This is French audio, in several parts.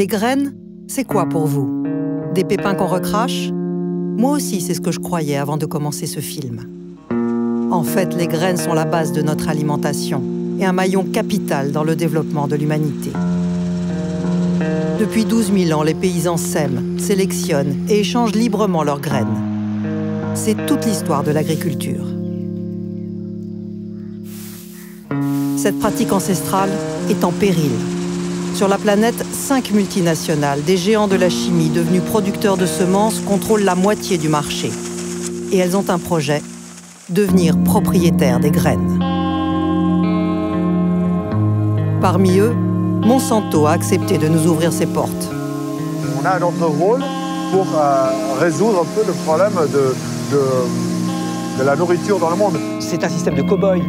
Les graines, c'est quoi pour vous? Des pépins qu'on recrache? Moi aussi, c'est ce que je croyais avant de commencer ce film. En fait, les graines sont la base de notre alimentation et un maillon capital dans le développement de l'humanité. Depuis 12 000 ans, les paysans sèment, sélectionnent et échangent librement leurs graines. C'est toute l'histoire de l'agriculture. Cette pratique ancestrale est en péril. Sur la planète, 5 multinationales, des géants de la chimie devenus producteurs de semences, contrôlent la moitié du marché. Et elles ont un projet, devenir propriétaires des graines. Parmi eux, Monsanto a accepté de nous ouvrir ses portes. On a notre rôle pour résoudre un peu le problème de la nourriture dans le monde. C'est un système de cow-boy.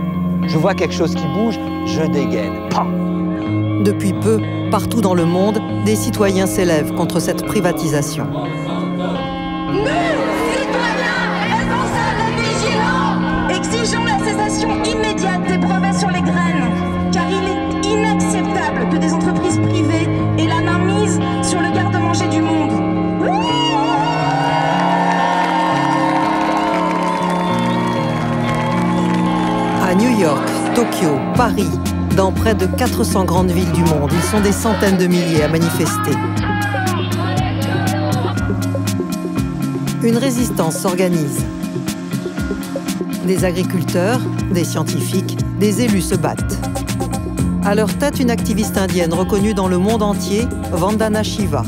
Je vois quelque chose qui bouge, je dégaine. Pam. Depuis peu, partout dans le monde, des citoyens s'élèvent contre cette privatisation. Nous, citoyens, responsables et vigilants, exigeons la cessation immédiate des brevets sur les graines, car il est inacceptable que des entreprises privées aient la main mise sur le garde-manger du monde. À New York, Tokyo, Paris, dans près de 400 grandes villes du monde, ils sont des centaines de milliers à manifester. Une résistance s'organise. Des agriculteurs, des scientifiques, des élus se battent. À leur tête, une activiste indienne reconnue dans le monde entier, Vandana Shiva.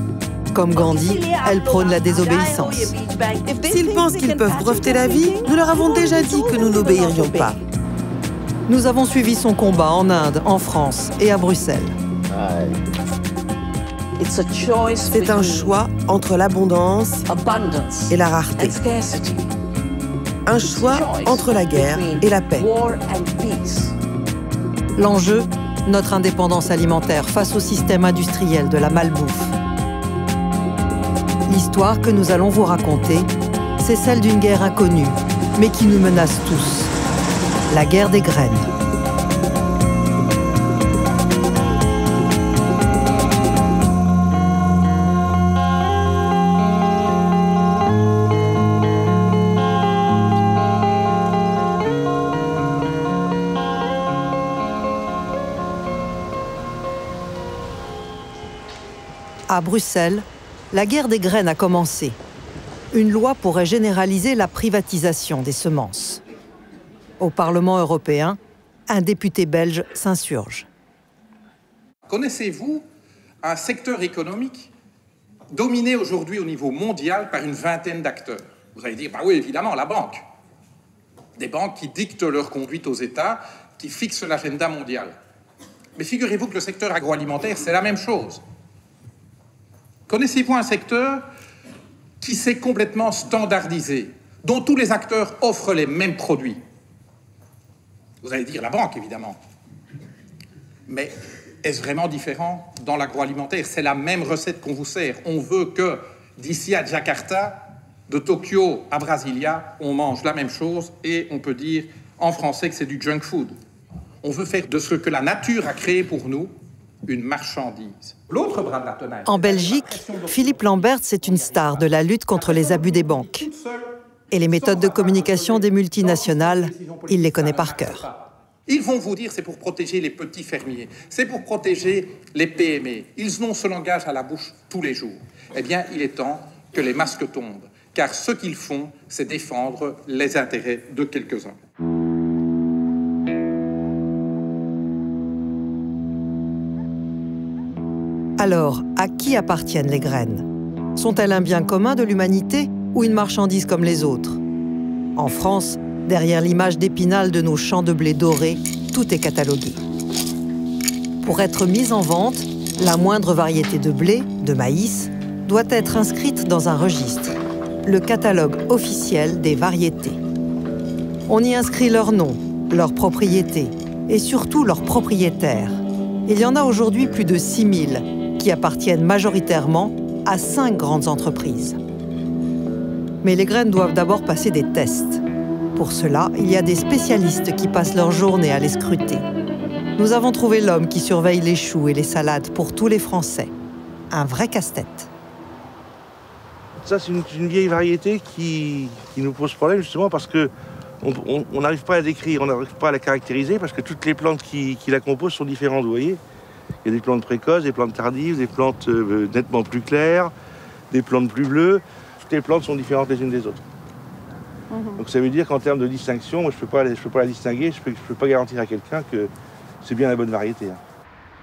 Comme Gandhi, elle prône la désobéissance. S'ils pensent qu'ils peuvent breveter la vie, nous leur avons déjà dit que nous n'obéirions pas. Nous avons suivi son combat en Inde, en France et à Bruxelles. C'est un choix entre l'abondance et la rareté. Un choix entre la guerre et la paix. L'enjeu, notre indépendance alimentaire face au système industriel de la malbouffe. L'histoire que nous allons vous raconter, c'est celle d'une guerre inconnue, mais qui nous menace tous. La guerre des graines. À Bruxelles, la guerre des graines a commencé. Une loi pourrait généraliser la privatisation des semences. Au Parlement européen, un député belge s'insurge. Connaissez-vous un secteur économique dominé aujourd'hui au niveau mondial par une vingtaine d'acteurs? Vous allez dire, bah oui, évidemment, la banque. Des banques qui dictent leur conduite aux États, qui fixent l'agenda mondial. Mais figurez-vous que le secteur agroalimentaire, c'est la même chose. Connaissez-vous un secteur qui s'est complètement standardisé, dont tous les acteurs offrent les mêmes produits? Vous allez dire la banque, évidemment. Mais est-ce vraiment différent dans l'agroalimentaire? C'est la même recette qu'on vous sert. On veut que, d'ici à Jakarta, de Tokyo à Brasilia, on mange la même chose et on peut dire en français que c'est du junk food. On veut faire de ce que la nature a créé pour nous une marchandise. L'autre bras de la tenaille... En Belgique, Philippe Lamberts est une star de la lutte contre les abus des banques. Et les méthodes de communication des multinationales, il les connaît par cœur. Ils vont vous dire c'est pour protéger les petits fermiers, c'est pour protéger les PME. Ils ont ce langage à la bouche tous les jours. Eh bien, il est temps que les masques tombent, car ce qu'ils font, c'est défendre les intérêts de quelques-uns. Alors, à qui appartiennent les graines? Sont-elles un bien commun de l'humanité ou une marchandise comme les autres? En France, derrière l'image d'Épinal de nos champs de blé doré, tout est catalogué. Pour être mise en vente, la moindre variété de blé, de maïs, doit être inscrite dans un registre, le catalogue officiel des variétés. On y inscrit leur nom, leurs propriétés et surtout leurs propriétaires. Il y en a aujourd'hui plus de 6 000 qui appartiennent majoritairement à 5 grandes entreprises. Mais les graines doivent d'abord passer des tests. Pour cela, il y a des spécialistes qui passent leur journée à les scruter. Nous avons trouvé l'homme qui surveille les choux et les salades pour tous les Français. un vrai casse-tête. Ça, c'est une vieille variété qui nous pose problème, justement, parce qu'on n'arrive pas à la décrire, on n'arrive pas à la caractériser, parce que toutes les plantes qui la composent sont différentes, vous voyez. Il y a des plantes précoces, des plantes tardives, des plantes nettement plus claires, des plantes plus bleues. Toutes les plantes sont différentes les unes des autres. Donc ça veut dire qu'en termes de distinction, moi, je peux pas la distinguer, je peux pas garantir à quelqu'un que c'est bien la bonne variété.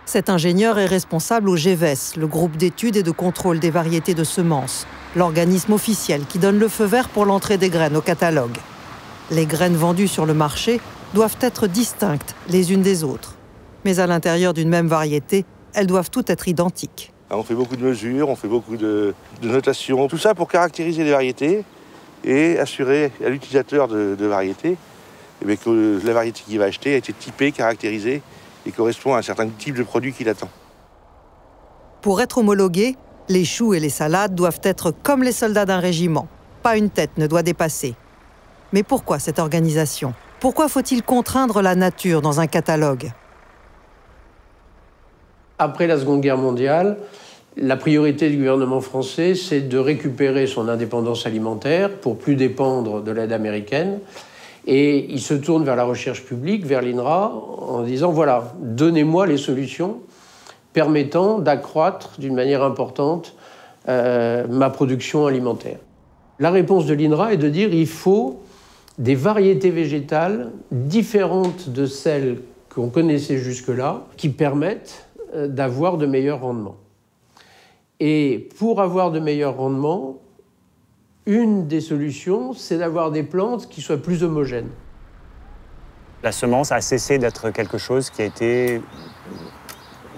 Cet ingénieur est responsable au GEVES, le groupe d'études et de contrôle des variétés de semences, l'organisme officiel qui donne le feu vert pour l'entrée des graines au catalogue. Les graines vendues sur le marché doivent être distinctes les unes des autres. Mais à l'intérieur d'une même variété, elles doivent toutes être identiques. On fait beaucoup de mesures, on fait beaucoup de notations, tout ça pour caractériser les variétés et assurer à l'utilisateur de variétés que la variété qu'il va acheter a été typée, caractérisée et correspond à un certain type de produit qu'il attend. Pour être homologués, les choux et les salades doivent être comme les soldats d'un régiment. Pas une tête ne doit dépasser. Mais pourquoi cette organisation? Pourquoi faut-il contraindre la nature dans un catalogue? Après la Seconde Guerre mondiale, la priorité du gouvernement français, c'est de récupérer son indépendance alimentaire pour plus dépendre de l'aide américaine. Et il se tourne vers la recherche publique, vers l'INRA, en disant, voilà, donnez-moi les solutions permettant d'accroître d'une manière importante ma production alimentaire. La réponse de l'INRA est de dire il faut des variétés végétales différentes de celles qu'on connaissait jusque-là, qui permettent d'avoir de meilleurs rendements. Et pour avoir de meilleurs rendements, une des solutions, c'est d'avoir des plantes qui soient plus homogènes. La semence a cessé d'être quelque chose qui a été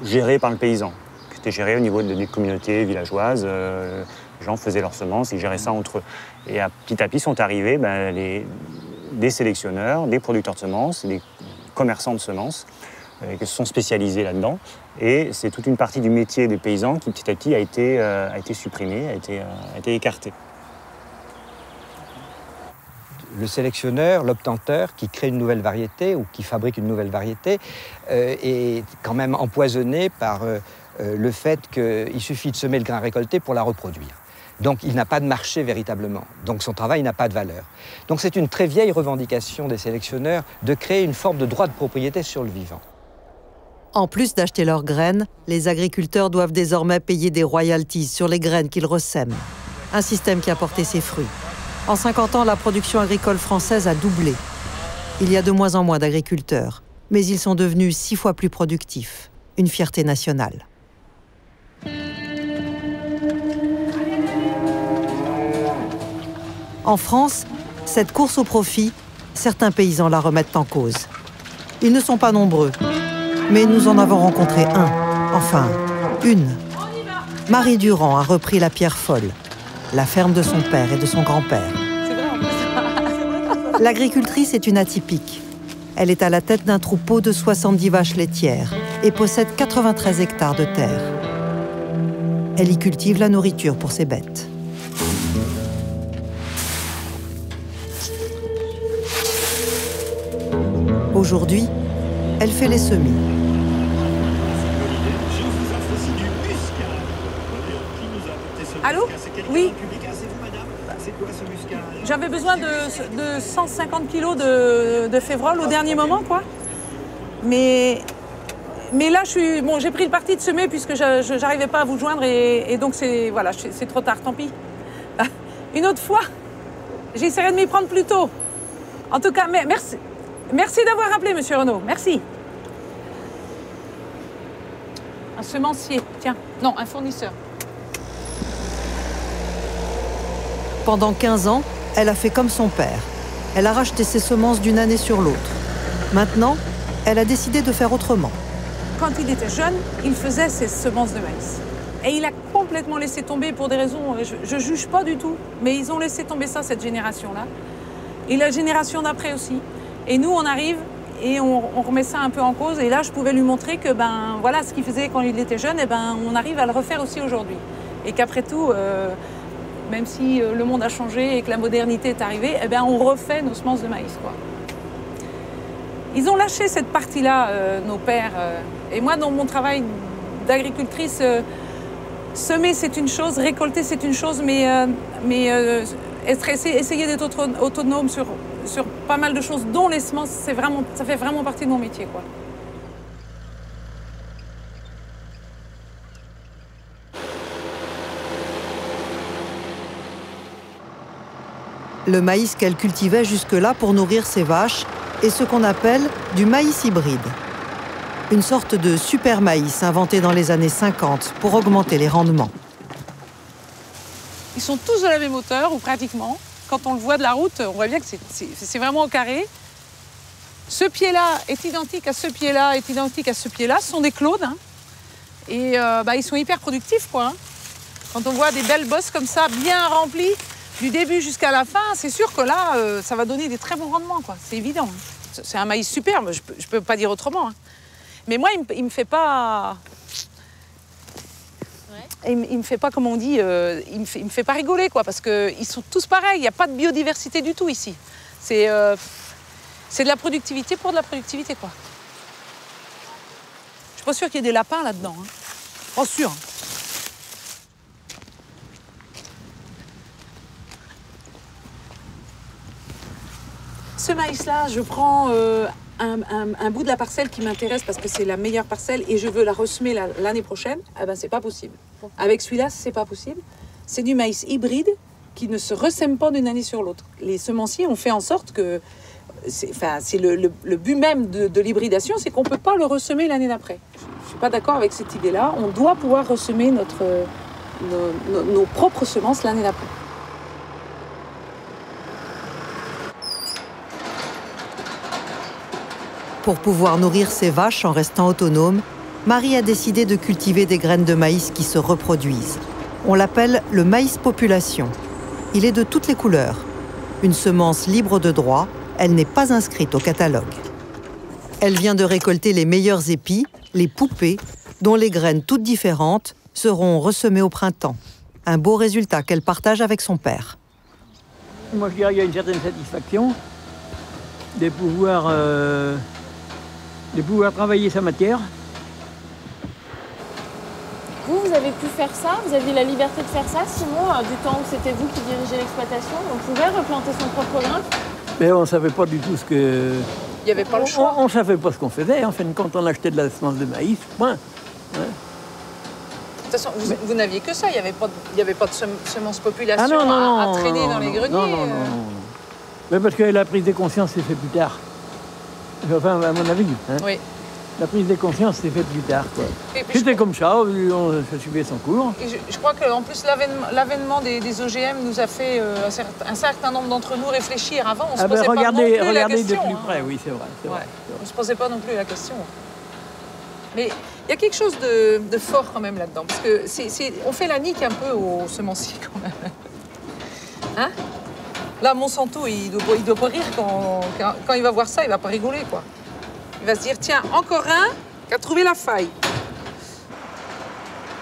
géré par le paysan, qui était géré au niveau des communautés villageoises. Les gens faisaient leurs semences, ils géraient ça entre eux. Et petit à petit sont arrivés des sélectionneurs, des producteurs de semences, des commerçants de semences, qui se sont spécialisés là-dedans. Et c'est toute une partie du métier des paysans qui petit à petit a été supprimée, a été écartée. Le sélectionneur, l'obtenteur, qui crée une nouvelle variété ou qui fabrique une nouvelle variété, est quand même empoisonné par le fait qu'il suffit de semer le grain récolté pour la reproduire. Donc il n'a pas de marché véritablement, donc son travail n'a pas de valeur. Donc c'est une très vieille revendication des sélectionneurs de créer une forme de droit de propriété sur le vivant. En plus d'acheter leurs graines, les agriculteurs doivent désormais payer des royalties sur les graines qu'ils ressèment. Un système qui a porté ses fruits. En 50 ans, la production agricole française a doublé. Il y a de moins en moins d'agriculteurs, mais ils sont devenus 6 fois plus productifs. Une fierté nationale. En France, cette course au profit, certains paysans la remettent en cause. Ils ne sont pas nombreux, mais nous en avons rencontré un, enfin, une. Marie Durand a repris la Pierre Folle, la ferme de son père et de son grand-père. L'agricultrice est une atypique. Elle est à la tête d'un troupeau de 70 vaches laitières et possède 93 hectares de terre. Elle y cultive la nourriture pour ses bêtes. Aujourd'hui, elle fait les semis. Allô? Oui. J'avais besoin de 150 kilos de févrole au dernier moment, quoi. Mais là, j'ai pris le parti de semer puisque je n'arrivais pas à vous joindre et donc c'est trop tard, tant pis. Une autre fois, j'essaierai de m'y prendre plus tôt. En tout cas, merci. Merci d'avoir appelé, monsieur Renaud. Merci. Un semencier, tiens. Non, un fournisseur. Pendant 15 ans, elle a fait comme son père. Elle a racheté ses semences d'une année sur l'autre. Maintenant, elle a décidé de faire autrement. Quand il était jeune, il faisait ses semences de maïs. Et il a complètement laissé tomber pour des raisons, je ne juge pas du tout, mais ils ont laissé tomber ça, cette génération-là. Et la génération d'après aussi. Et nous, on arrive et on remet ça un peu en cause. Et là, je pouvais lui montrer que voilà ce qu'il faisait quand il était jeune, et on arrive à le refaire aussi aujourd'hui. Et qu'après tout, même si le monde a changé et que la modernité est arrivée, on refait nos semences de maïs, quoi. Ils ont lâché cette partie-là, nos pères. Et moi, dans mon travail d'agricultrice, semer c'est une chose, récolter c'est une chose, mais essayer d'être autonome sur pas mal de choses, dont les semences, ça fait vraiment partie de mon métier, quoi. Le maïs qu'elle cultivait jusque-là pour nourrir ses vaches est ce qu'on appelle du maïs hybride. Une sorte de super maïs inventé dans les années 50 pour augmenter les rendements. Ils sont tous de la même hauteur, ou pratiquement. Quand on le voit de la route, on voit bien que c'est vraiment au carré. Ce pied-là est identique à ce pied-là, est identique à ce pied-là. Ce sont des clones. Hein. Et ils sont hyper productifs, quoi. Hein. Quand on voit des belles bosses comme ça, bien remplies, du début jusqu'à la fin, c'est sûr que là, ça va donner des très bons rendements, quoi. C'est évident. C'est un maïs superbe, je peux pas dire autrement. Hein. Mais moi, il me fait pas... Il me fait pas, comme on dit, il me fait pas rigoler, quoi, parce qu'ils sont tous pareils. Il n'y a pas de biodiversité du tout ici. C'est de la productivité pour de la productivité, quoi. Je suis pas sûre qu'il y ait des lapins là-dedans. Hein. Pas sûr. Ce maïs-là, je prends un bout de la parcelle qui m'intéresse parce que c'est la meilleure parcelle et je veux la ressemer l'année prochaine. Eh ben, c'est pas possible. Avec celui-là, c'est pas possible. C'est du maïs hybride qui ne se ressème pas d'une année sur l'autre. Les semenciers ont fait en sorte que... C'est le but même de l'hybridation, c'est qu'on ne peut pas le ressemer l'année d'après. Je ne suis pas d'accord avec cette idée-là. On doit pouvoir ressemer nos propres semences l'année d'après. Pour pouvoir nourrir ses vaches en restant autonome, Marie a décidé de cultiver des graines de maïs qui se reproduisent. On l'appelle le maïs population. Il est de toutes les couleurs. Une semence libre de droit, elle n'est pas inscrite au catalogue. Elle vient de récolter les meilleurs épis, les poupées, dont les graines toutes différentes seront ressemées au printemps. Un beau résultat qu'elle partage avec son père. Moi, je dirais qu'il y a une certaine satisfaction de pouvoir travailler sa matière. Vous avez pu faire ça, vous avez la liberté de faire ça, sinon, du temps où c'était vous qui dirigez l'exploitation, on pouvait replanter son propre grain. Mais on ne savait pas du tout ce que... Il n'y avait pas le choix. On ne savait pas ce qu'on faisait, en fin de compte, on achetait de la semence de maïs, point. Ouais. De toute façon, vous n'aviez que ça, il n'y avait pas de semence population à traîner dans les greniers. Non. Mais parce que la prise de conscience s'est faite plus tard. Enfin, à mon avis. Hein. Oui. La prise de conscience s'est faite plus tard, quoi. C'était comme ça, ça suivait son cours. Et je crois qu'en plus, l'avènement des OGM nous a fait un certain nombre d'entre nous réfléchir. Avant, on se posait pas non plus la question. De plus près, oui, c'est vrai. On ne se posait pas non plus la question. Mais il y a quelque chose de fort quand même là-dedans, parce que on fait la nique un peu aux semenciers quand même. Hein? Là, Monsanto, il doit pas rire quand il va voir ça, il va pas rigoler, quoi. Il va se dire, tiens, encore un qui a trouvé la faille.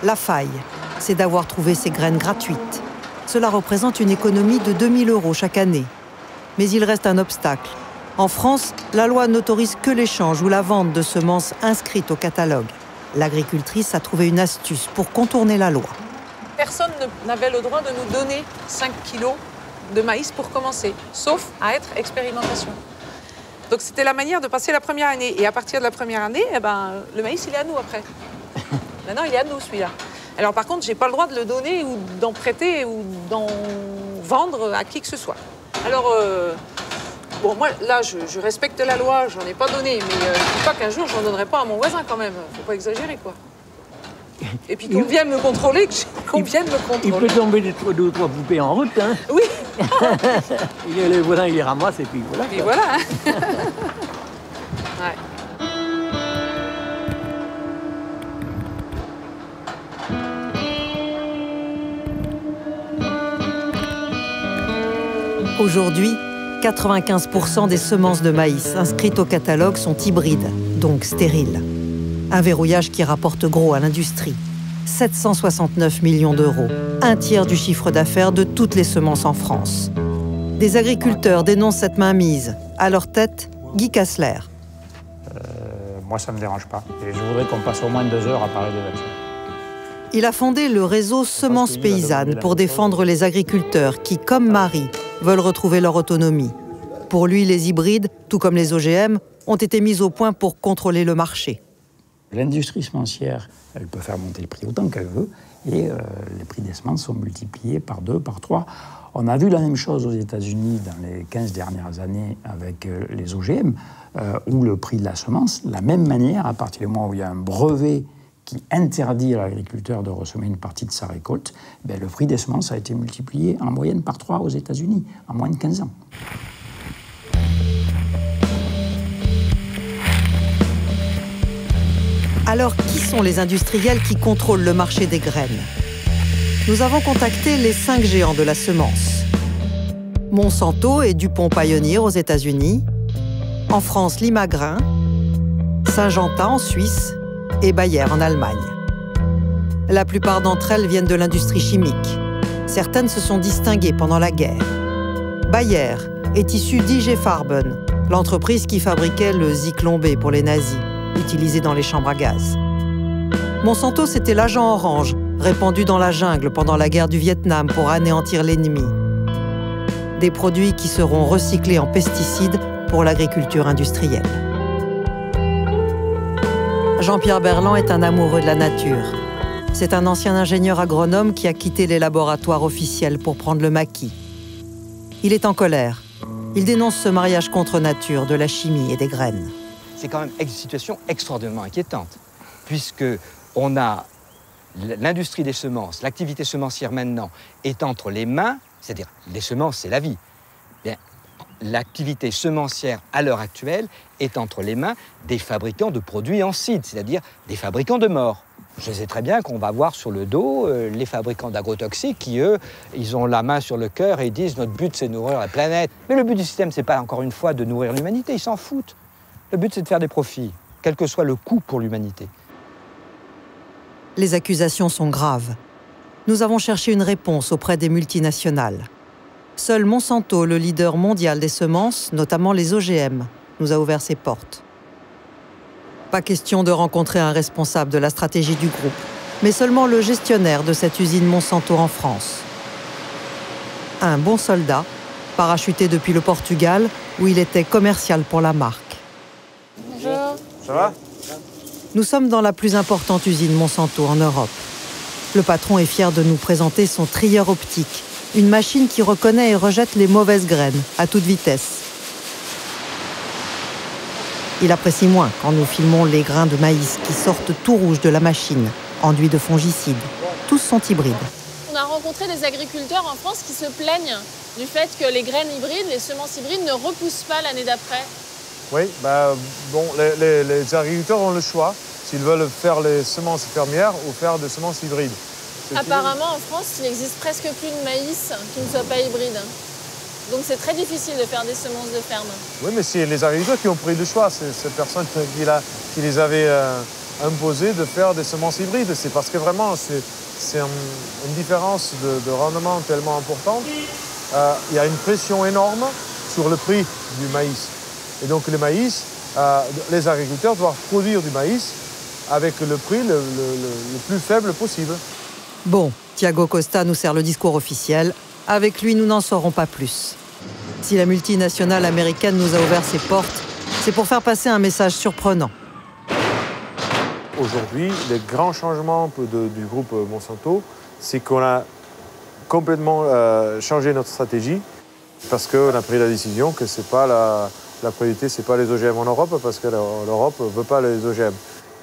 La faille, c'est d'avoir trouvé ces graines gratuites. Cela représente une économie de 2 000 € chaque année. Mais il reste un obstacle. En France, la loi n'autorise que l'échange ou la vente de semences inscrites au catalogue. L'agricultrice a trouvé une astuce pour contourner la loi. Personne n'avait le droit de nous donner 5 kilos de maïs pour commencer, sauf à être expérimentation. Donc c'était la manière de passer la première année. Et à partir de la première année, le maïs, il est à nous après. Maintenant, il est à nous, celui-là. Alors par contre, je n'ai pas le droit de le donner ou d'en prêter ou d'en vendre à qui que ce soit. Alors, bon, moi, là, je respecte la loi, j'en ai pas donné, mais je ne dis pas qu'un jour, je n'en donnerai pas à mon voisin quand même. Faut pas exagérer, quoi. Et puis qu'on vienne me contrôler, Il peut tomber 2 ou 3 poupées en route, hein. Oui. Le voisin, il les ramasse et puis voilà. Et voilà, hein. Ouais. Aujourd'hui, 95% des semences de maïs inscrites au catalogue sont hybrides, donc stériles. Un verrouillage qui rapporte gros à l'industrie. 769 millions d'euros, un tiers du chiffre d'affaires de toutes les semences en France. Des agriculteurs dénoncent cette mainmise. À leur tête, Guy Kassler. Moi, ça ne me dérange pas. Et je voudrais qu'on passe au moins 2 heures à parler de là-dessus. Il a fondé le réseau Semences Paysannes pour défendre les agriculteurs qui, comme Marie, veulent retrouver leur autonomie. Pour lui, les hybrides, tout comme les OGM, ont été mis au point pour contrôler le marché. L'industrie semencière, elle peut faire monter le prix autant qu'elle veut, et les prix des semences sont multipliés par 2, par 3. On a vu la même chose aux États-Unis dans les 15 dernières années avec les OGM, où le prix de la semence, de la même manière, à partir du moment où il y a un brevet qui interdit à l'agriculteur de ressemer une partie de sa récolte, le prix des semences a été multiplié en moyenne par 3 aux États-Unis, en moins de 15 ans. Alors, qui sont les industriels qui contrôlent le marché des graines? Nous avons contacté les 5 géants de la semence. Monsanto et DuPont Pioneer aux États-Unis, en France Limagrain, Syngenta en Suisse et Bayer en Allemagne. La plupart d'entre elles viennent de l'industrie chimique. Certaines se sont distinguées pendant la guerre. Bayer est issue d'IG Farben, l'entreprise qui fabriquait le Zyklon B pour les nazis, utilisé dans les chambres à gaz. Monsanto, c'était l'agent orange, répandu dans la jungle pendant la guerre du Vietnam pour anéantir l'ennemi. Des produits qui seront recyclés en pesticides pour l'agriculture industrielle. Jean-Pierre Berland est un amoureux de la nature. C'est un ancien ingénieur agronome qui a quitté les laboratoires officiels pour prendre le maquis. Il est en colère. Il dénonce ce mariage contre nature de la chimie et des graines. C'est quand même une situation extraordinairement inquiétante, puisque on a l'industrie des semences, l'activité semencière maintenant est entre les mains, c'est-à-dire les semences, c'est la vie. L'activité semencière à l'heure actuelle est entre les mains des fabricants de produits en seed, c'est-à-dire des fabricants de morts. Je sais très bien qu'on va voir sur le dos les fabricants d'agrotoxiques qui, eux, ils ont la main sur le cœur et ils disent « notre but, c'est de nourrir la planète ». Mais le but du système, c'est pas encore une fois de nourrir l'humanité, ils s'en foutent. Le but, c'est de faire des profits, quel que soit le coût pour l'humanité. Les accusations sont graves. Nous avons cherché une réponse auprès des multinationales. Seul Monsanto, le leader mondial des semences, notamment les OGM, nous a ouvert ses portes. Pas question de rencontrer un responsable de la stratégie du groupe, mais seulement le gestionnaire de cette usine Monsanto en France. Un bon soldat, parachuté depuis le Portugal, où il était commercial pour la marque. Bonjour. Ça va? Nous sommes dans la plus importante usine Monsanto en Europe. Le patron est fier de nous présenter son trieur optique, une machine qui reconnaît et rejette les mauvaises graines à toute vitesse. Il apprécie moins quand nous filmons les grains de maïs qui sortent tout rouges de la machine, enduits de fongicides. Tous sont hybrides. On a rencontré des agriculteurs en France qui se plaignent du fait que les graines hybrides, les semences hybrides ne repoussent pas l'année d'après. Oui, les agriculteurs ont le choix s'ils veulent faire les semences fermières ou faire des semences hybrides. Apparemment, en France, il n'existe presque plus de maïs qui ne soit pas hybride. Donc c'est très difficile de faire des semences de ferme. Oui, mais c'est les agriculteurs qui ont pris le choix. C'est cette personne qui les avait imposé de faire des semences hybrides. C'est parce que vraiment, c'est une différence de rendement tellement importante. Il y a une pression énorme sur le prix du maïs. Et donc le maïs, les agriculteurs doivent produire du maïs avec le prix le plus faible possible. Bon, Thiago Costa nous sert le discours officiel. Avec lui, nous n'en saurons pas plus. Si la multinationale américaine nous a ouvert ses portes, c'est pour faire passer un message surprenant. Aujourd'hui, le grand changement du groupe Monsanto, c'est qu'on a complètement changé notre stratégie parce qu'on a pris la décision que c'est pas la priorité, c'est pas les OGM en Europe parce que l'Europe ne veut pas les OGM.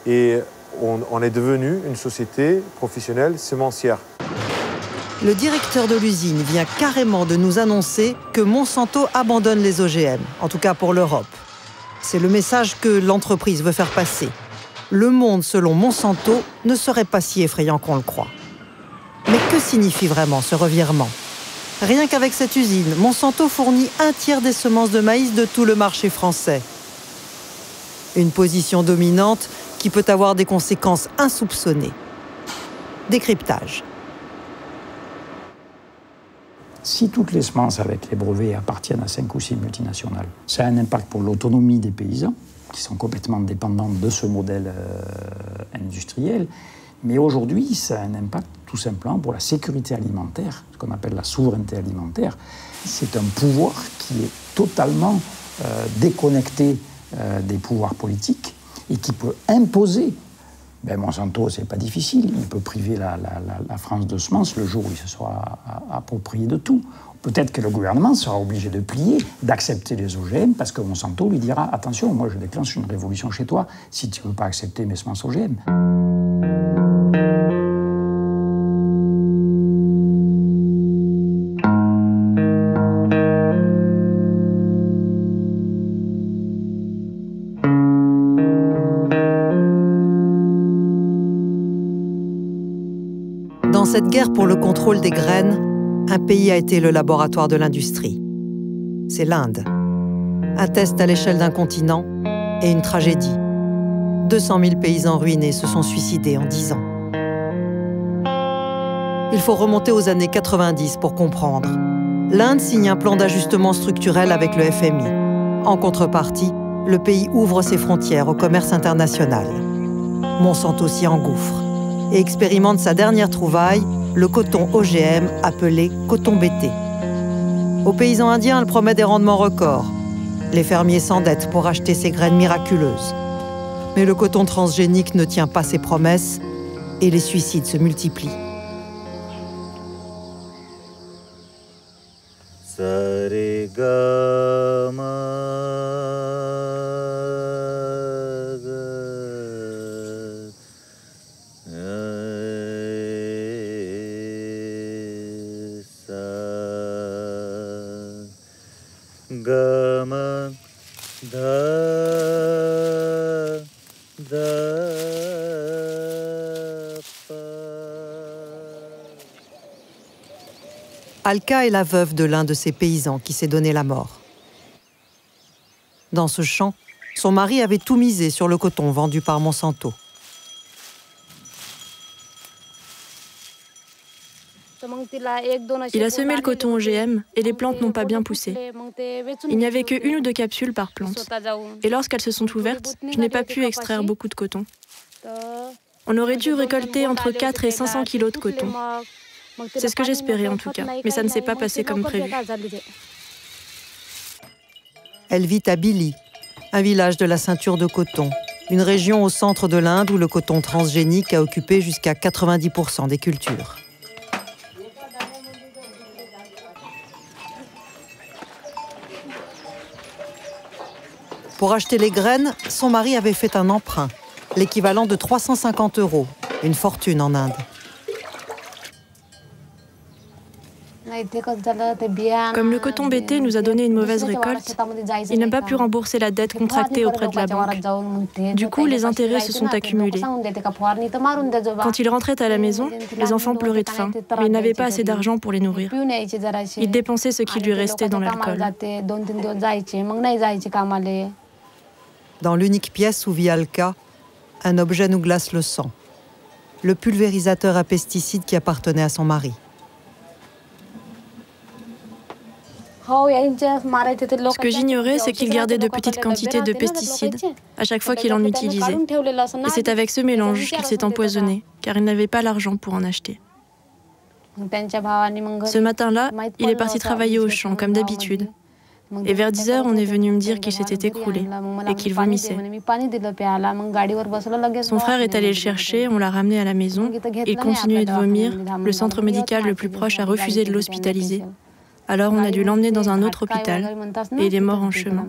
Et on est devenu une société professionnelle sémencière. Le directeur de l'usine vient carrément de nous annoncer que Monsanto abandonne les OGM, en tout cas pour l'Europe. C'est le message que l'entreprise veut faire passer. Le monde, selon Monsanto, ne serait pas si effrayant qu'on le croit. Mais que signifie vraiment ce revirement? Rien qu'avec cette usine, Monsanto fournit 1/3 des semences de maïs de tout le marché français. Une position dominante qui peut avoir des conséquences insoupçonnées. Décryptage. Si toutes les semences avec les brevets appartiennent à 5 ou 6 multinationales, ça a un impact pour l'autonomie des paysans, qui sont complètement dépendants de ce modèle industriel, Mais aujourd'hui, ça a un impact tout simplement pour la sécurité alimentaire, ce qu'on appelle la souveraineté alimentaire. C'est un pouvoir qui est totalement déconnecté des pouvoirs politiques et qui peut imposer. Monsanto, c'est pas difficile, il peut priver la France de semences le jour où il se sera approprié de tout. Peut-être que le gouvernement sera obligé de plier, d'accepter les OGM, parce que Monsanto lui dira « Attention, moi je déclenche une révolution chez toi si tu ne veux pas accepter mes semences OGM. » Dans cette guerre pour le contrôle des graines, un pays a été le laboratoire de l'industrie. C'est l'Inde. Un test à l'échelle d'un continent et une tragédie. 200 000 paysans ruinés se sont suicidés en 10 ans. Il faut remonter aux années 90 pour comprendre. L'Inde signe un plan d'ajustement structurel avec le FMI. En contrepartie, le pays ouvre ses frontières au commerce international. Monsanto s'y engouffre et expérimente sa dernière trouvaille, le coton OGM appelé coton BT. Aux paysans indiens, elle promet des rendements records. Les fermiers s'endettent pour acheter ces graines miraculeuses. Mais le coton transgénique ne tient pas ses promesses et les suicides se multiplient. Alka est la veuve de l'un de ces paysans qui s'est donné la mort. Dans ce champ, son mari avait tout misé sur le coton vendu par Monsanto. Il a semé le coton OGM et les plantes n'ont pas bien poussé. Il n'y avait que 1 ou 2 capsules par plante. Et lorsqu'elles se sont ouvertes, je n'ai pas pu extraire beaucoup de coton. On aurait dû récolter entre 4 et 500 kilos de coton. C'est ce que j'espérais en tout cas, mais ça ne s'est pas passé comme prévu. Elle vit à Billi, un village de la ceinture de coton, une région au centre de l'Inde où le coton transgénique a occupé jusqu'à 90% des cultures. Pour acheter les graines, son mari avait fait un emprunt, l'équivalent de 350 €, une fortune en Inde. Comme le coton BT nous a donné une mauvaise récolte, il n'a pas pu rembourser la dette contractée auprès de la banque. Du coup, les intérêts se sont accumulés. Quand il rentrait à la maison, les enfants pleuraient de faim, mais il n'avait pas assez d'argent pour les nourrir. Il dépensait ce qui lui restait dans l'alcool. Dans l'unique pièce où vit Alka, un objet nous glace le sang. Le pulvérisateur à pesticides qui appartenait à son mari. Ce que j'ignorais, c'est qu'il gardait de petites quantités de pesticides à chaque fois qu'il en utilisait. Et c'est avec ce mélange qu'il s'est empoisonné, car il n'avait pas l'argent pour en acheter. Ce matin-là, il est parti travailler au champ, comme d'habitude. Et vers 10 h, on est venu me dire qu'il s'était écroulé et qu'il vomissait. Son frère est allé le chercher, on l'a ramené à la maison. Il continuait de vomir. Le centre médical le plus proche a refusé de l'hospitaliser. Alors on a dû l'emmener dans un autre hôpital et il est mort en chemin.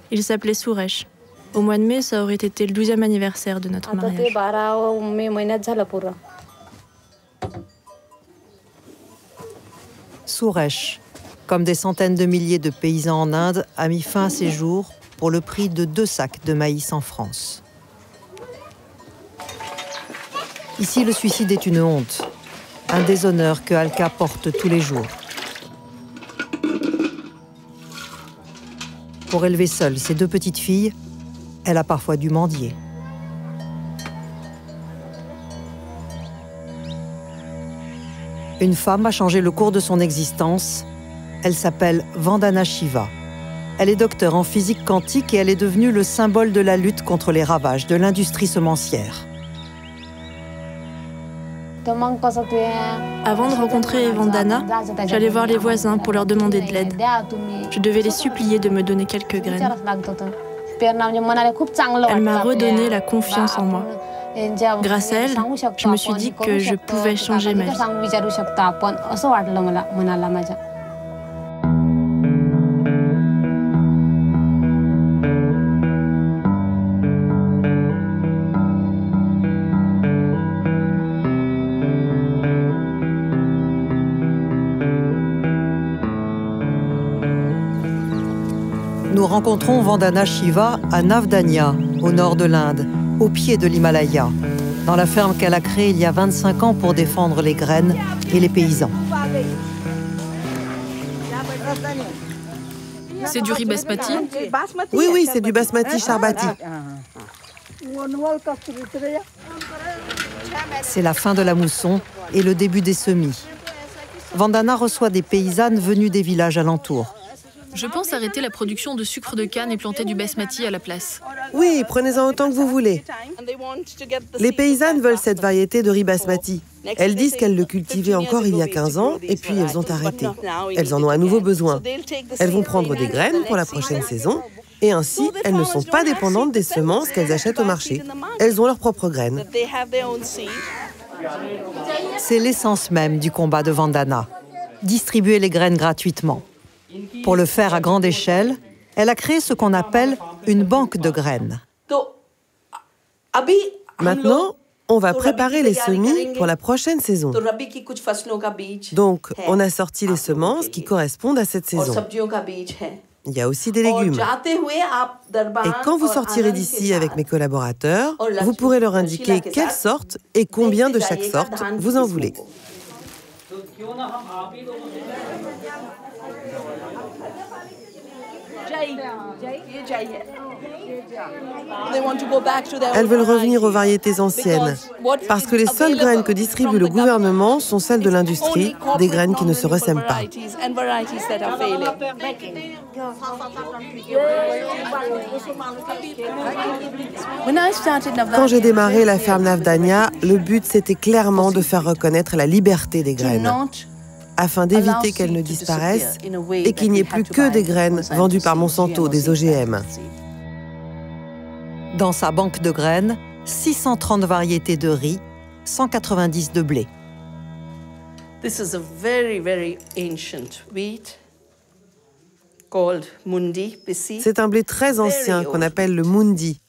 Il s'appelait Suresh. Au mois de mai, ça aurait été le 12e anniversaire de notre mariage. Suresh, comme des centaines de milliers de paysans en Inde, a mis fin à ses jours pour le prix de 2 sacs de maïs en France. Ici, le suicide est une honte, un déshonneur que Alka porte tous les jours. Pour élever seule ses 2 petites filles, elle a parfois dû mendier. Une femme a changé le cours de son existence Elle s'appelle Vandana Shiva. Elle est docteure en physique quantique et elle est devenue le symbole de la lutte contre les ravages de l'industrie semencière. Avant de rencontrer Vandana, j'allais voir les voisins pour leur demander de l'aide. Je devais les supplier de me donner quelques graines. Elle m'a redonné la confiance en moi. Grâce à elle, je me suis dit que je pouvais changer ma vie. Nous rencontrons Vandana Shiva à Navdanya, au nord de l'Inde, au pied de l'Himalaya, dans la ferme qu'elle a créée il y a 25 ans pour défendre les graines et les paysans. C'est du riz basmati? Oui, c'est du basmati charbati. C'est la fin de la mousson et le début des semis. Vandana reçoit des paysannes venues des villages alentours. Je pense arrêter la production de sucre de canne et planter du basmati à la place. Oui, prenez-en autant que vous voulez. Les paysannes veulent cette variété de riz basmati. Elles disent qu'elles le cultivaient encore il y a 15 ans et puis elles ont arrêté. Elles en ont à nouveau besoin. Elles vont prendre des graines pour la prochaine saison et ainsi, elles ne sont pas dépendantes des semences qu'elles achètent au marché. Elles ont leurs propres graines. C'est l'essence même du combat de Vandana, distribuer les graines gratuitement. Pour le faire à grande échelle, elle a créé ce qu'on appelle une banque de graines. Maintenant, on va préparer les semis pour la prochaine saison. Donc, on a sorti les semences qui correspondent à cette saison. Il y a aussi des légumes. Et quand vous sortirez d'ici avec mes collaborateurs, vous pourrez leur indiquer quelle sorte et combien de chaque sorte vous en voulez. Elles veulent revenir aux variétés anciennes, parce que les seules graines que distribue le gouvernement sont celles de l'industrie, des graines qui ne se ressèment pas. Quand j'ai démarré la ferme Navdanya, le but c'était clairement de faire reconnaître la liberté des graines, afin d'éviter qu'elles ne disparaissent et qu'il n'y ait plus que des graines vendues par Monsanto, des OGM. Dans sa banque de graines, 630 variétés de riz, 190 de blé. C'est un blé très ancien qu'on appelle le mundi,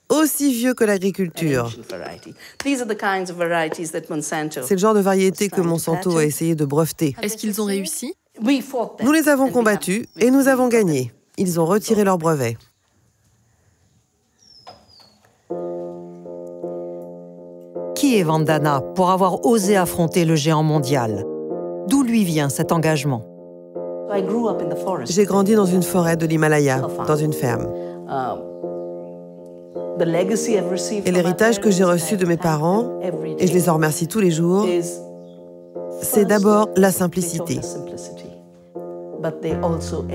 aussi vieux que l'agriculture. C'est le genre de variété que Monsanto a essayé de breveter. Est-ce qu'ils ont réussi? Nous les avons combattus et nous avons gagné. Ils ont retiré leur brevet. Qui est Vandana pour avoir osé affronter le géant mondial? D'où lui vient cet engagement? J'ai grandi dans une forêt de l'Himalaya, dans une ferme. Et l'héritage que j'ai reçu de mes parents, et je les en remercie tous les jours, c'est d'abord la simplicité.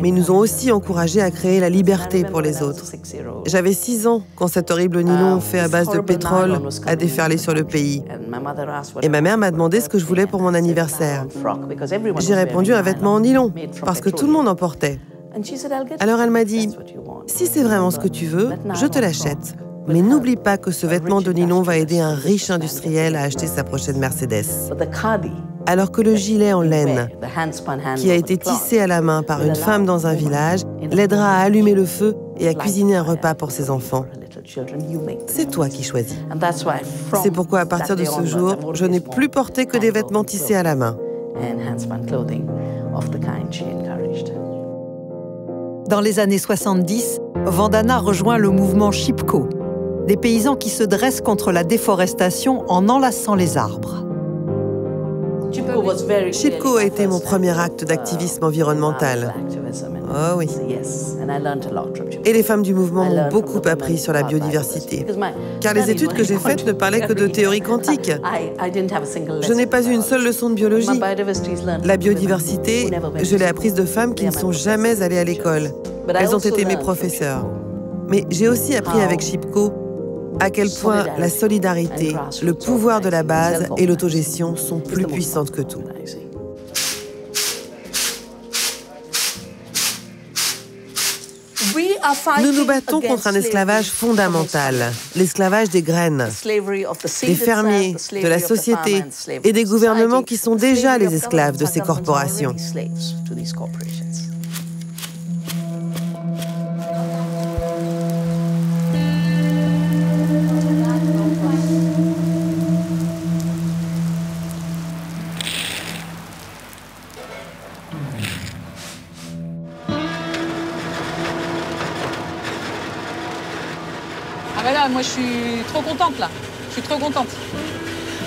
Mais ils nous ont aussi encouragés à créer la liberté pour les autres. J'avais 6 ans quand cet horrible nylon fait à base de pétrole a déferlé sur le pays. Et ma mère m'a demandé ce que je voulais pour mon anniversaire. J'ai répondu un vêtement en nylon, parce que tout le monde en portait. Alors elle m'a dit, si c'est vraiment ce que tu veux, je te l'achète. Mais n'oublie pas que ce vêtement de nylon va aider un riche industriel à acheter sa prochaine Mercedes. Alors que le gilet en laine, qui a été tissé à la main par une femme dans un village, l'aidera à allumer le feu et à cuisiner un repas pour ses enfants. C'est toi qui choisis. C'est pourquoi à partir de ce jour, je n'ai plus porté que des vêtements tissés à la main. Dans les années 70, Vandana rejoint le mouvement Chipko, des paysans qui se dressent contre la déforestation en enlaçant les arbres. Chipko a été mon premier acte d'activisme environnemental. Oh oui. Et les femmes du mouvement m'ont beaucoup appris sur la biodiversité. Car les études que j'ai faites ne parlaient que de théorie quantique. Je n'ai pas eu une seule leçon de biologie. La biodiversité, je l'ai apprise de femmes qui ne sont jamais allées à l'école. Elles ont été mes professeurs. Mais j'ai aussi appris avec Chipko à quel point la solidarité, le pouvoir de la base et l'autogestion sont plus puissantes que tout. Nous nous battons contre un esclavage fondamental, l'esclavage des graines, des fermiers, de la société et des gouvernements qui sont déjà les esclaves de ces corporations. Ah ben là, moi je suis trop contente là. Je suis trop contente.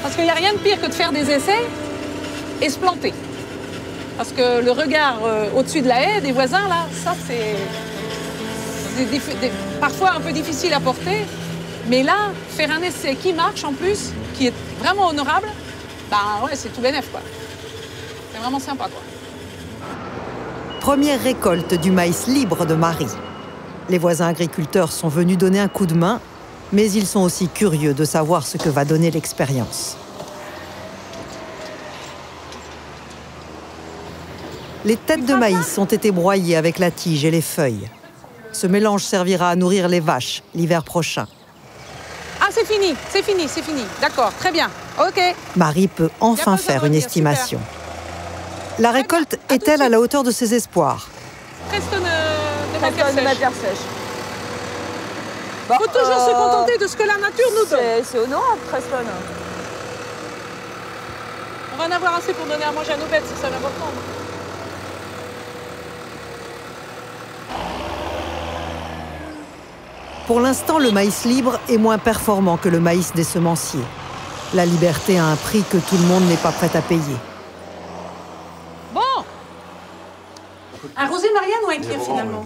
Parce qu'il n'y a rien de pire que de faire des essais et se planter. Parce que le regard au-dessus de la haie des voisins là, ça c'est parfois un peu difficile à porter. Mais là, faire un essai qui marche en plus, qui est vraiment honorable, bah ouais, c'est tout bénef quoi. C'est vraiment sympa quoi. Première récolte du maïs libre de Marie. Les voisins agriculteurs sont venus donner un coup de main, mais ils sont aussi curieux de savoir ce que va donner l'expérience. Les têtes de maïs ont été broyées avec la tige et les feuilles. Ce mélange servira à nourrir les vaches l'hiver prochain. Ah, c'est fini, c'est fini, c'est fini. D'accord, très bien. OK. Marie peut enfin faire une estimation. La récolte est-elle à la hauteur de ses espoirs? 13 tonnes de matière sèche. Il faut toujours se contenter de ce que la nature nous donne. C'est honorable, 13 tonnes. On va en avoir assez pour donner à manger à nos bêtes, c'est ça l'important. Pour l'instant, le maïs libre est moins performant que le maïs des semenciers. La liberté a un prix que tout le monde n'est pas prêt à payer. Bon. Un rosé Marianne ou un Clear finalement?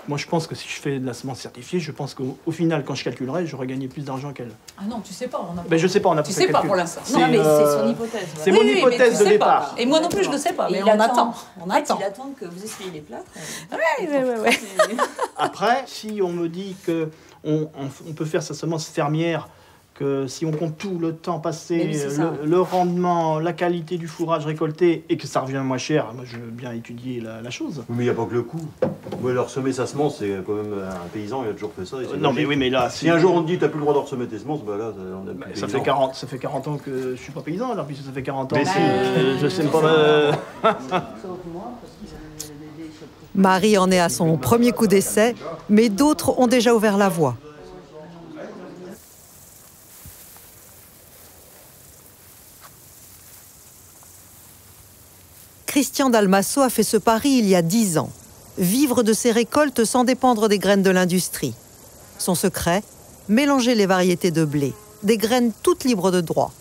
Moi, je pense que si je fais de la semence certifiée, je pense qu'au final, quand je calculerai, j'aurais gagné plus d'argent qu'elle. Ah non, tu sais pas. On a pas... Ben, je sais pas, on a pas Tu fait sais le pas calcul. pour l'instant. Non, mais c'est son hypothèse. C'est mon hypothèse de départ. Et moi non plus, je ne sais pas, mais on attend. On attend. Il attend que vous essayez les plâtres. Ouais. Après, si on me dit qu'on peut faire sa semence fermière, que si on compte tout le temps passé, le rendement, la qualité du fourrage récolté, et que ça revient moins cher, moi je veux bien étudier la chose. Oui, mais il n'y a pas que le coût. Moi, leur semer sa semence, c'est quand même un paysan, il a toujours fait ça. Non, mais oui, mais là... Si un jour on te dit, tu n'as plus le droit de ressemer tes semences, bah là, on a plus ça fait 40 ans que je ne suis pas paysan, alors, puisque ça fait 40 ans que je sème pas... Marie en est à son premier coup d'essai, mais d'autres ont déjà ouvert la voie. Christian Dalmasso a fait ce pari il y a 10 ans. Vivre de ses récoltes sans dépendre des graines de l'industrie. Son secret, mélanger les variétés de blé, des graines toutes libres de droit.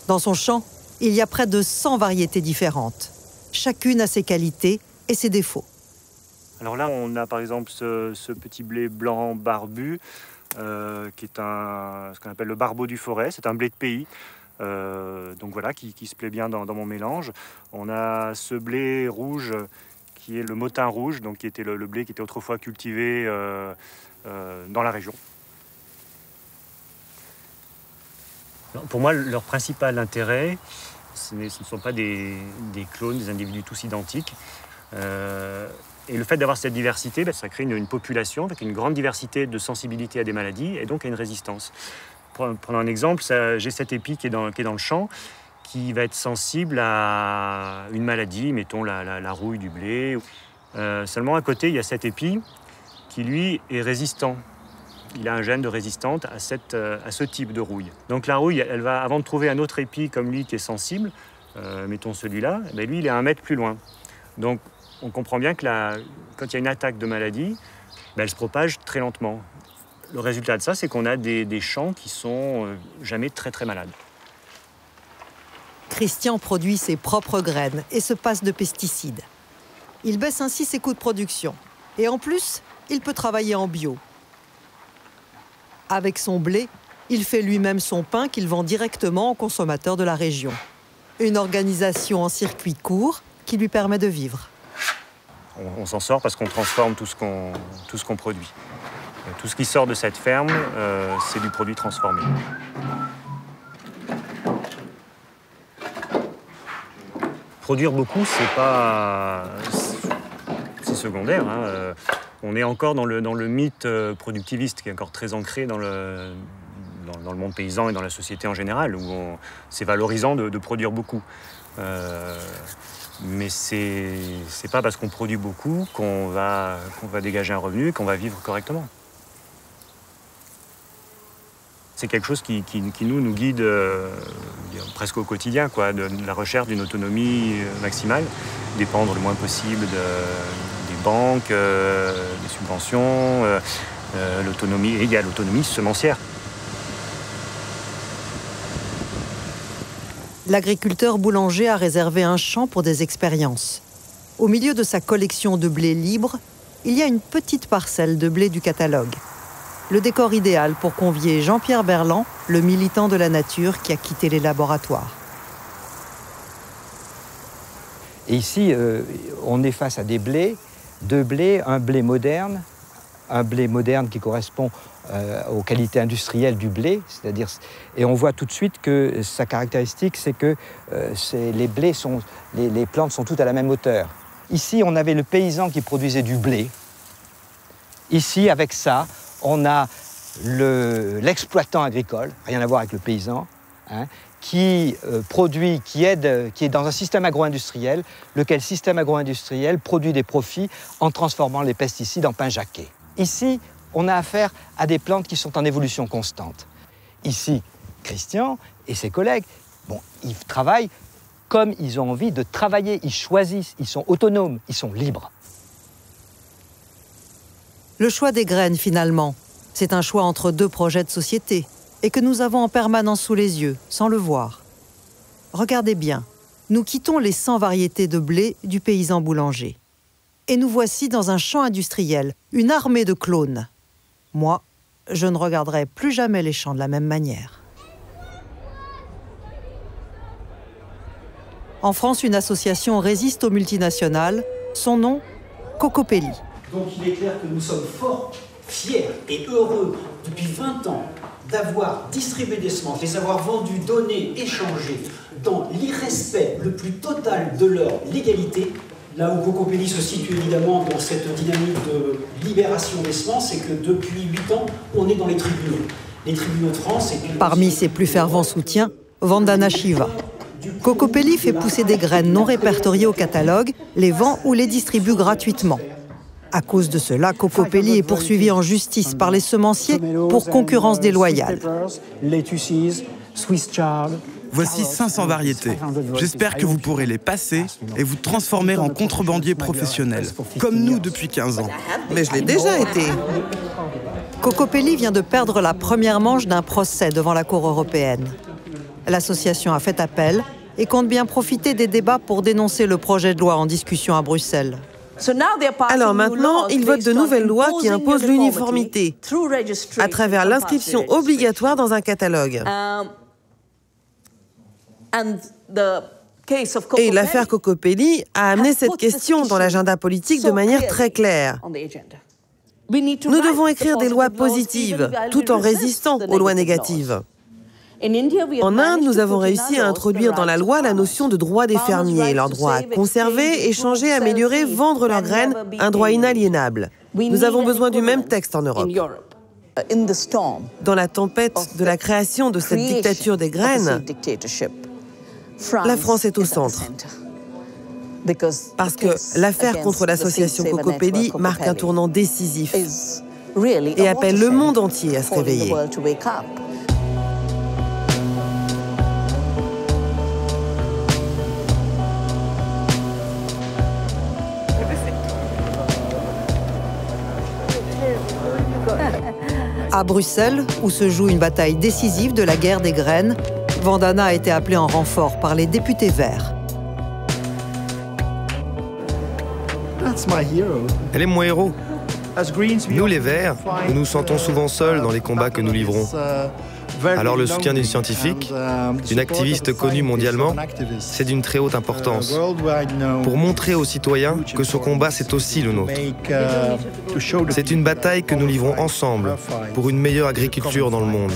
Dans son champ, il y a près de 100 variétés différentes. Chacune a ses qualités et ses défauts. Alors là, on a par exemple ce petit blé blanc barbu, qui est ce qu'on appelle le barbeau du forêt. C'est un blé de pays. Donc voilà, qui se plaît bien dans mon mélange. On a ce blé rouge qui est le motin rouge, donc qui était le blé qui était autrefois cultivé dans la région. Pour moi, leur principal intérêt, ce ne sont pas des clones, des individus tous identiques. Et le fait d'avoir cette diversité, ça crée une population avec une grande diversité de sensibilité à des maladies et donc à une résistance. Prenons un exemple, j'ai cet épi qui est dans le champ, qui va être sensible à une maladie, mettons la rouille du blé. Seulement à côté, il y a cet épi qui, lui, est résistant. Il a un gène de résistante à ce type de rouille. Donc la rouille, elle va, avant de trouver un autre épi comme lui qui est sensible, mettons celui-là, ben lui, il est à 1 mètre plus loin. Donc on comprend bien que quand il y a une attaque de maladie, ben elle se propage très lentement. Le résultat de ça, c'est qu'on a des champs qui sont jamais très très malades. Christian produit ses propres graines et se passe de pesticides. Il baisse ainsi ses coûts de production. Et en plus, il peut travailler en bio. Avec son blé, il fait lui-même son pain qu'il vend directement aux consommateurs de la région. Une organisation en circuit court qui lui permet de vivre. On s'en sort parce qu'on transforme tout ce qu'on produit. Tout ce qui sort de cette ferme, c'est du produit transformé. Produire beaucoup, c'est secondaire. Hein. On est encore dans le mythe productiviste qui est encore très ancré dans le monde paysan et dans la société en général, où c'est valorisant de produire beaucoup. Mais c'est pas parce qu'on produit beaucoup qu'on va dégager un revenu et qu'on va vivre correctement. C'est quelque chose qui nous guide presque au quotidien, quoi, de la recherche d'une autonomie maximale, dépendre le moins possible des banques, des subventions, l'autonomie, et il y a l'autonomie semencière. L'agriculteur boulanger a réservé un champ pour des expériences. Au milieu de sa collection de blé libre, il y a une petite parcelle de blé du catalogue. Le décor idéal pour convier Jean-Pierre Berland, le militant de la nature qui a quitté les laboratoires. Et ici, on est face à des blés, deux blés, un blé moderne qui correspond aux qualités industrielles du blé, c'est-à-dire, et on voit tout de suite que sa caractéristique, c'est que les plantes sont toutes à la même hauteur. Ici, on avait le paysan qui produisait du blé. Ici, avec ça, on a l'exploitant agricole, rien à voir avec le paysan, hein, qui produit, qui est dans un système agro-industriel, lequel système agro-industriel produit des profits en transformant les pesticides en pain jaqué. Ici, on a affaire à des plantes qui sont en évolution constante. Ici, Christian et ses collègues, ils travaillent comme ils ont envie de travailler, ils choisissent, ils sont autonomes, ils sont libres. Le choix des graines, finalement, c'est un choix entre deux projets de société et que nous avons en permanence sous les yeux, sans le voir. Regardez bien, nous quittons les 100 variétés de blé du paysan boulanger. Et nous voici dans un champ industriel, une armée de clones. Moi, je ne regarderai plus jamais les champs de la même manière. En France, une association résiste aux multinationales. Son nom, Cocopelli. Donc il est clair que nous sommes fort fiers et heureux depuis 20 ans d'avoir distribué des semences, les avoir vendues, données, échangées dans l'irrespect le plus total de leur légalité. Là où Cocopelli se situe évidemment dans cette dynamique de libération des semences, c'est que depuis 8 ans, on est dans les tribunaux. Les tribunaux de France... Parmi ses plus fervents soutiens, Vandana Shiva. Cocopelli fait pousser des graines non répertoriées au catalogue, les vend ou les distribue gratuitement. À cause de cela, Cocopelli est poursuivi en justice par les semenciers pour concurrence déloyale. Voici 500 variétés. J'espère que vous pourrez les passer et vous transformer en contrebandier professionnel, comme nous depuis 15 ans. Mais je l'ai déjà été. Cocopelli vient de perdre la première manche d'un procès devant la Cour européenne. L'association a fait appel et compte bien profiter des débats pour dénoncer le projet de loi en discussion à Bruxelles. Alors maintenant, ils votent de nouvelles lois qui imposent l'uniformité à travers l'inscription obligatoire dans un catalogue. Et l'affaire Cocopelli a amené cette question dans l'agenda politique de manière très claire. Nous devons écrire des lois positives, tout en résistant aux lois négatives. En Inde, nous avons réussi à introduire dans la loi la notion de droit des fermiers, leur droit à conserver, échanger, améliorer, vendre leurs graines, un droit inaliénable. Nous avons besoin du même texte en Europe. Dans la tempête de la création de cette dictature des graines, la France est au centre. Parce que l'affaire contre l'association Cocopelli marque un tournant décisif et appelle le monde entier à se réveiller. À Bruxelles, où se joue une bataille décisive de la guerre des graines, Vandana a été appelée en renfort par les députés verts. Elle est mon héros. Nous, les Verts, nous nous sentons souvent seuls dans les combats que nous livrons. Alors le soutien d'une scientifique, d'une activiste connue mondialement, c'est d'une très haute importance. Pour montrer aux citoyens que ce combat, c'est aussi le nôtre. C'est une bataille que nous livrons ensemble pour une meilleure agriculture dans le monde.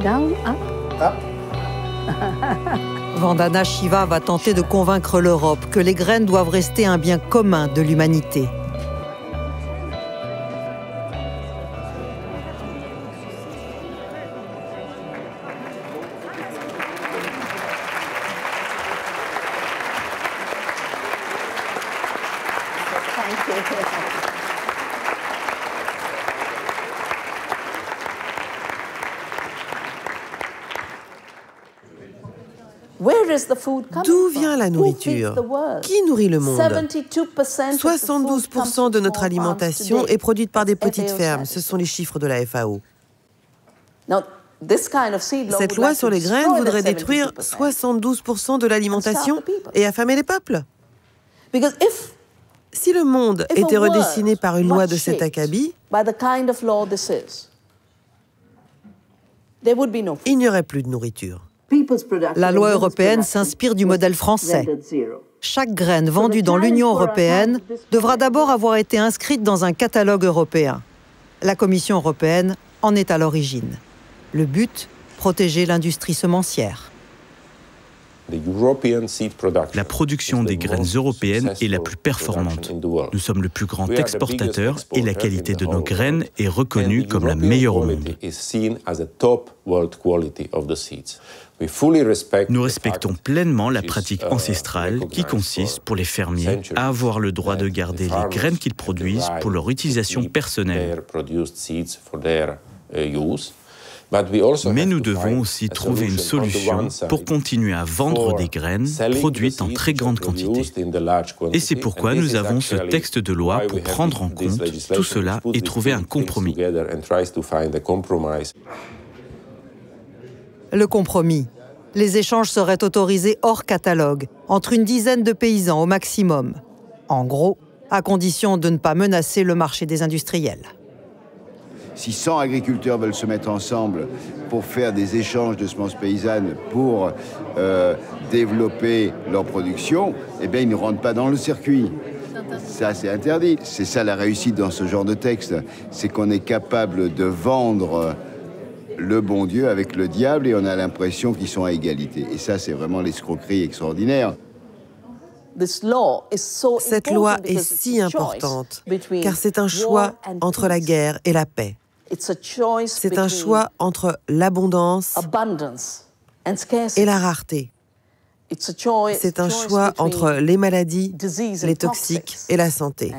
Down, up. Vandana Shiva va tenter de convaincre l'Europe que les graines doivent rester un bien commun de l'humanité. D'où vient la nourriture? Qui nourrit le monde? 72% de notre alimentation est produite par des petites fermes. Ce sont les chiffres de la FAO. Cette loi sur les graines voudrait détruire 72% de l'alimentation et affamer les peuples. Si le monde était redessiné par une loi de cet acabit, il n'y aurait plus de nourriture. La loi européenne s'inspire du modèle français. Chaque graine vendue dans l'Union européenne devra d'abord avoir été inscrite dans un catalogue européen. La Commission européenne en est à l'origine. Le but, protéger l'industrie semencière. La production des graines européennes est la plus performante. Nous sommes le plus grand exportateur et la qualité de nos graines est reconnue comme la meilleure au monde. Nous respectons pleinement la pratique ancestrale qui consiste pour les fermiers à avoir le droit de garder les graines qu'ils produisent pour leur utilisation personnelle. Mais nous devons aussi trouver une solution pour continuer à vendre des graines produites en très grande quantité. Et c'est pourquoi nous avons ce texte de loi pour prendre en compte tout cela et trouver un compromis. Le compromis. Les échanges seraient autorisés hors catalogue, entre une dizaine de paysans au maximum. En gros, à condition de ne pas menacer le marché des industriels. Si 100 agriculteurs veulent se mettre ensemble pour faire des échanges de semences paysannes pour développer leur production, eh bien, ils ne rentrent pas dans le circuit. Ça, c'est interdit. C'est ça la réussite dans ce genre de texte. C'est qu'on est capable de vendre le bon Dieu avec le diable et on a l'impression qu'ils sont à égalité. Et ça, c'est vraiment l'escroquerie extraordinaire. Cette loi est si importante, car c'est un choix entre la guerre et la paix. C'est un choix entre l'abondance et la rareté. C'est un choix entre les maladies, les toxiques et la santé.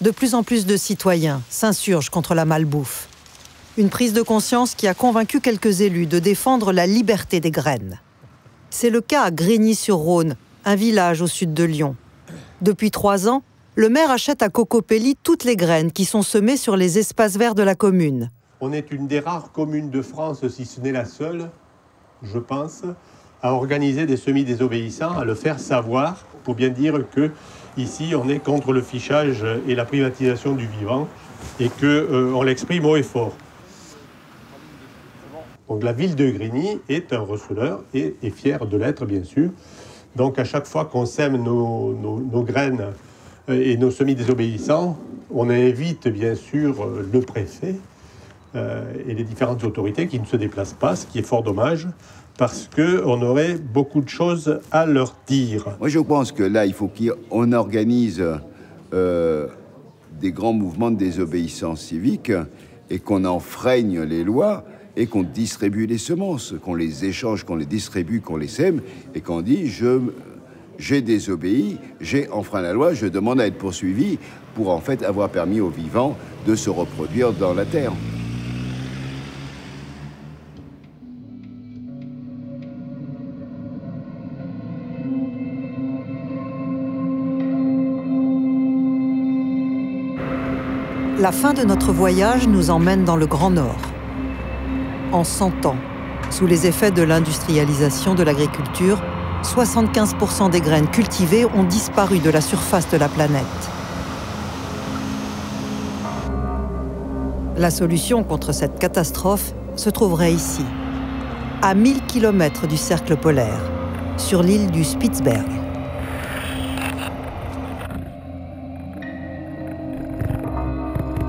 De plus en plus de citoyens s'insurgent contre la malbouffe. Une prise de conscience qui a convaincu quelques élus de défendre la liberté des graines. C'est le cas à Grigny-sur-Rhône, un village au sud de Lyon. Depuis 3 ans, le maire achète à Cocopelli toutes les graines qui sont semées sur les espaces verts de la commune. On est une des rares communes de France, si ce n'est la seule, je pense, à organiser des semis désobéissants, à le faire savoir, pour bien dire que ici on est contre le fichage et la privatisation du vivant et qu'on l'exprime haut et fort. Donc la ville de Grigny est un receleur et est fière de l'être, bien sûr. Donc à chaque fois qu'on sème nos graines et nos semis désobéissants, on invite bien sûr le préfet et les différentes autorités qui ne se déplacent pas, ce qui est fort dommage, parce qu'on aurait beaucoup de choses à leur dire. Moi je pense que là, il faut qu'on organise des grands mouvements de désobéissance civique et qu'on enfreigne les lois et qu'on distribue les semences, qu'on les échange, qu'on les distribue, qu'on les sème, et qu'on dit j'ai désobéi, j'ai enfreint la loi, je demande à être poursuivi pour en fait avoir permis aux vivants de se reproduire dans la terre. La fin de notre voyage nous emmène dans le Grand Nord. En 100 ans, sous les effets de l'industrialisation de l'agriculture, 75% des graines cultivées ont disparu de la surface de la planète. La solution contre cette catastrophe se trouverait ici, à 1000 km du cercle polaire, sur l'île du Spitzberg.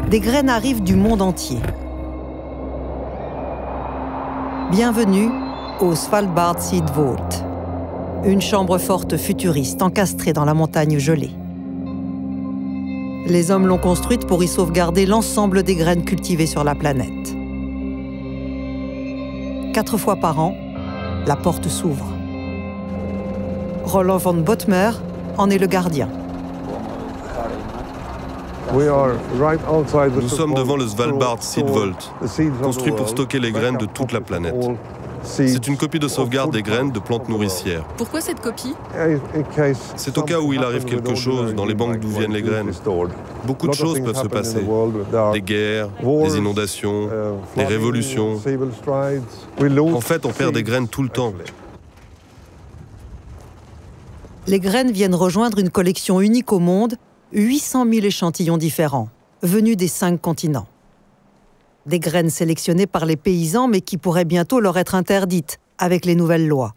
Des graines arrivent du monde entier. Bienvenue au Svalbard Seed Vault, une chambre forte futuriste encastrée dans la montagne gelée. Les hommes l'ont construite pour y sauvegarder l'ensemble des graines cultivées sur la planète. 4 fois par an, la porte s'ouvre. Roland von Bottmer en est le gardien. Nous sommes devant le Svalbard Seed Vault, construit pour stocker les graines de toute la planète. C'est une copie de sauvegarde des graines de plantes nourricières. Pourquoi cette copie? C'est au cas où il arrive quelque chose dans les banques d'où viennent les graines. Beaucoup de choses peuvent se passer. Des guerres, des inondations, des révolutions. En fait, on perd des graines tout le temps. Les graines viennent rejoindre une collection unique au monde, 800 000 échantillons différents, venus des 5 continents. Des graines sélectionnées par les paysans, mais qui pourraient bientôt leur être interdites avec les nouvelles lois.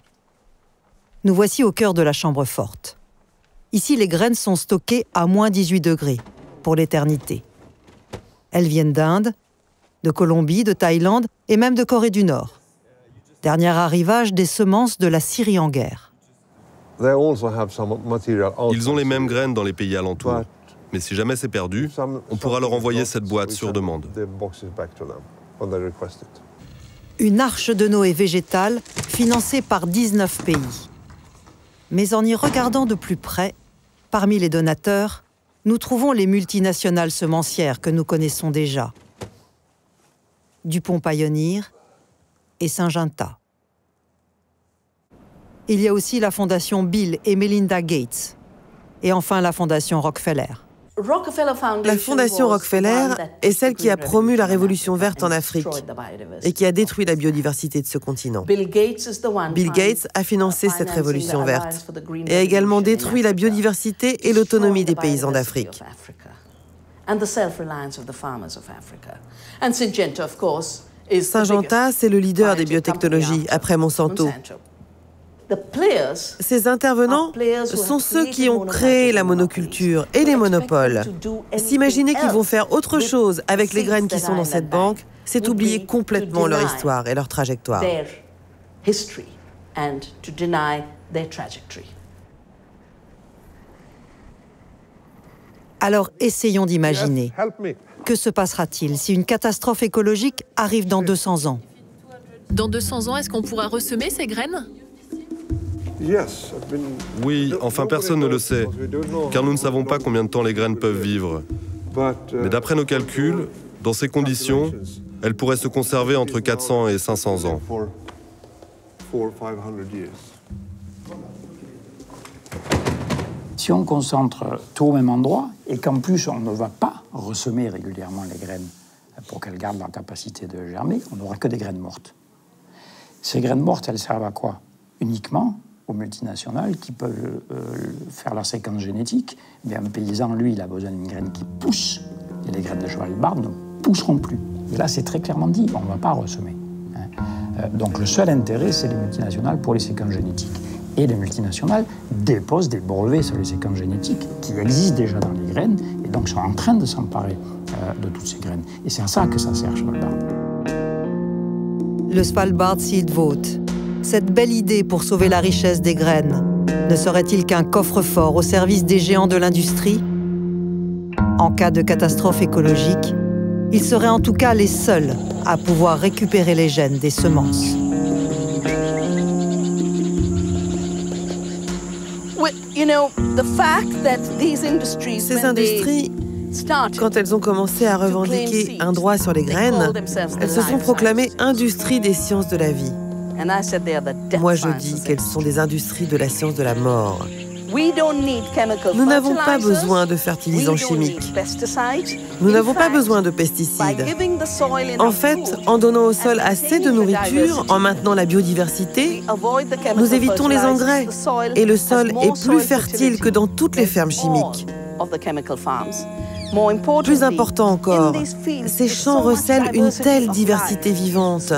Nous voici au cœur de la chambre forte. Ici, les graines sont stockées à moins 18 degrés, pour l'éternité. Elles viennent d'Inde, de Colombie, de Thaïlande et même de Corée du Nord. Dernier arrivage des semences de la Syrie en guerre. Ils ont les mêmes graines dans les pays alentours. Mais si jamais c'est perdu, on pourra leur envoyer cette boîte sur demande. Une arche de Noé végétale financée par 19 pays. Mais en y regardant de plus près, parmi les donateurs, nous trouvons les multinationales semencières que nous connaissons déjà. DuPont Pioneer et Syngenta. Il y a aussi la fondation Bill et Melinda Gates. Et enfin la fondation Rockefeller. La fondation Rockefeller est celle qui a promu la révolution verte en Afrique et qui a détruit la biodiversité de ce continent. Bill Gates a financé cette révolution verte et a également détruit la biodiversité et l'autonomie des paysans d'Afrique. Syngenta, c'est le leader des biotechnologies après Monsanto. Ces intervenants sont ceux qui ont créé la monoculture et les monopoles. S'imaginer qu'ils vont faire autre chose avec les graines qui sont dans cette banque, c'est oublier complètement leur histoire et leur trajectoire. Alors essayons d'imaginer. Que se passera-t-il si une catastrophe écologique arrive dans 200 ans? Dans 200 ans, est-ce qu'on pourra ressemer ces graines? Oui, enfin personne ne le sait, car nous ne savons pas combien de temps les graines peuvent vivre. Mais d'après nos calculs, dans ces conditions, elles pourraient se conserver entre 400 et 500 ans. Si on concentre tout au même endroit et qu'en plus on ne va pas ressemer régulièrement les graines pour qu'elles gardent leur capacité de germer, on n'aura que des graines mortes. Ces graines mortes, elles servent à quoi? Uniquement aux multinationales qui peuvent faire leur séquence génétique. Mais un paysan, lui, il a besoin d'une graine qui pousse. Et les graines de Svalbard ne pousseront plus. Et là, c'est très clairement dit, on ne va pas ressemer. Donc le seul intérêt, c'est les multinationales pour les séquences génétiques. Et les multinationales déposent des brevets sur les séquences génétiques qui existent déjà dans les graines et donc sont en train de s'emparer de toutes ces graines. Et c'est à ça que ça sert, Svalbard. Le Svalbard Seed Vault. Cette belle idée pour sauver la richesse des graines, ne serait-il qu'un coffre-fort au service des géants de l'industrie? En cas de catastrophe écologique, ils seraient en tout cas les seuls à pouvoir récupérer les gènes des semences. Ces industries, quand elles ont commencé à revendiquer un droit sur les graines, elles se sont proclamées industries des sciences de la vie. Moi, je dis qu'elles sont des industries de la science de la mort. Nous n'avons pas besoin de fertilisants chimiques. Nous n'avons pas besoin de pesticides. En fait, en donnant au sol assez de nourriture, en maintenant la biodiversité, nous évitons les engrais et le sol est plus fertile que dans toutes les fermes chimiques. Plus important encore, ces champs recèlent une telle diversité vivante,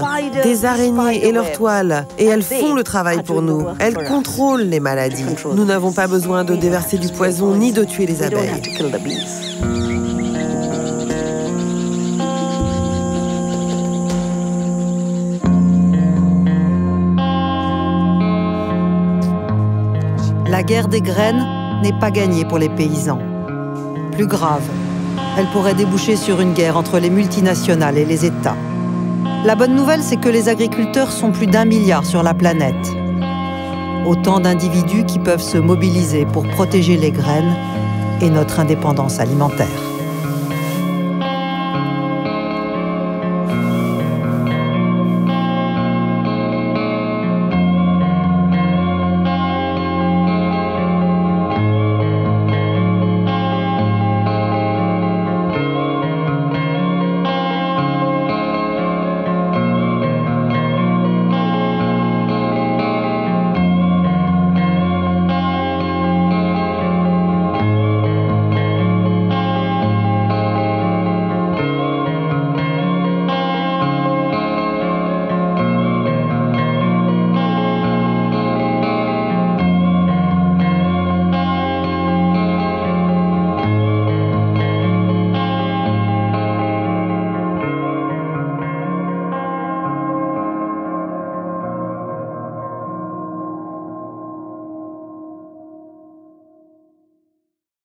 des araignées et leurs toiles, et elles font le travail pour nous, elles contrôlent les maladies. Nous n'avons pas besoin de déverser du poison ni de tuer les abeilles. La guerre des graines n'est pas gagnée pour les paysans. Plus grave, elle pourrait déboucher sur une guerre entre les multinationales et les États. La bonne nouvelle, c'est que les agriculteurs sont plus d'1 milliard sur la planète. Autant d'individus qui peuvent se mobiliser pour protéger les graines et notre indépendance alimentaire.